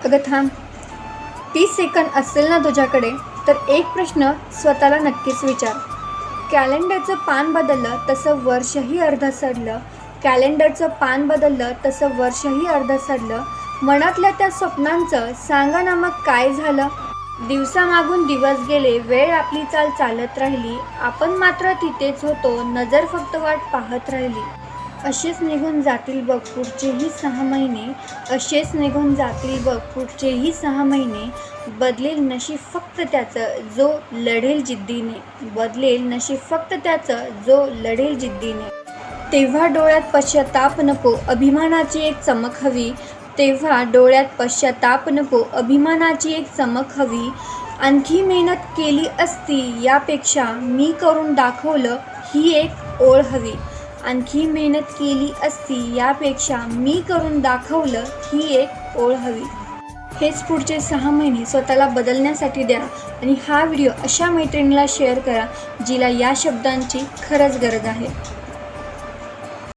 अगं थांब, 30 सेकंद असेल ना तुझ्याकडे, तर एक प्रश्न स्वतःला नक्कीच विचार. कॅलेंडरचं पान बदललं तसं वर्षही अर्धं सरलं. कॅलेंडरचं पान बदललं तसं वर्षही अर्धं सरलं. मनातल्या त्या स्वप्नांचं सांगा ना मग काय झालं? दिवसामागून दिवस गेले, वेळ आपली चाल चालत राहिली. आपण मात्र तिथेच होतो, नजर फक्त वाट पाहत राहिली. असेच निघून जातील बघ पुढचेही 6 महिने. असेच निघून जातील बघ पुढचेही 6 महिने. बदलेल नशीब फक्त त्याचं जो लढेल जिद्दीने. बदलेल नशीब फक्त त्याचं जो लढेल जिद्दीने. तेव्हा डोळ्यात पश्चाताप नको, अभिमानाची एक चमक हवी. तेव्हा डोळ्यात पश्चाताप नको, अभिमानाची एक चमक हवी. आणखी मेहनत केली असती यापेक्षा मी करून दाखवलं ही एक ओळ हवी. आणखी मेहनत केली असती यापेक्षा मी करून दाखवलं ही एक ओळ हवी. हेच पुढचे 6 महिने स्वतःला बदलण्यासाठी द्या आणि हा व्हिडिओ अशा मैत्रिणीला शेअर करा जिला या शब्दांची खरंच गरज आहे.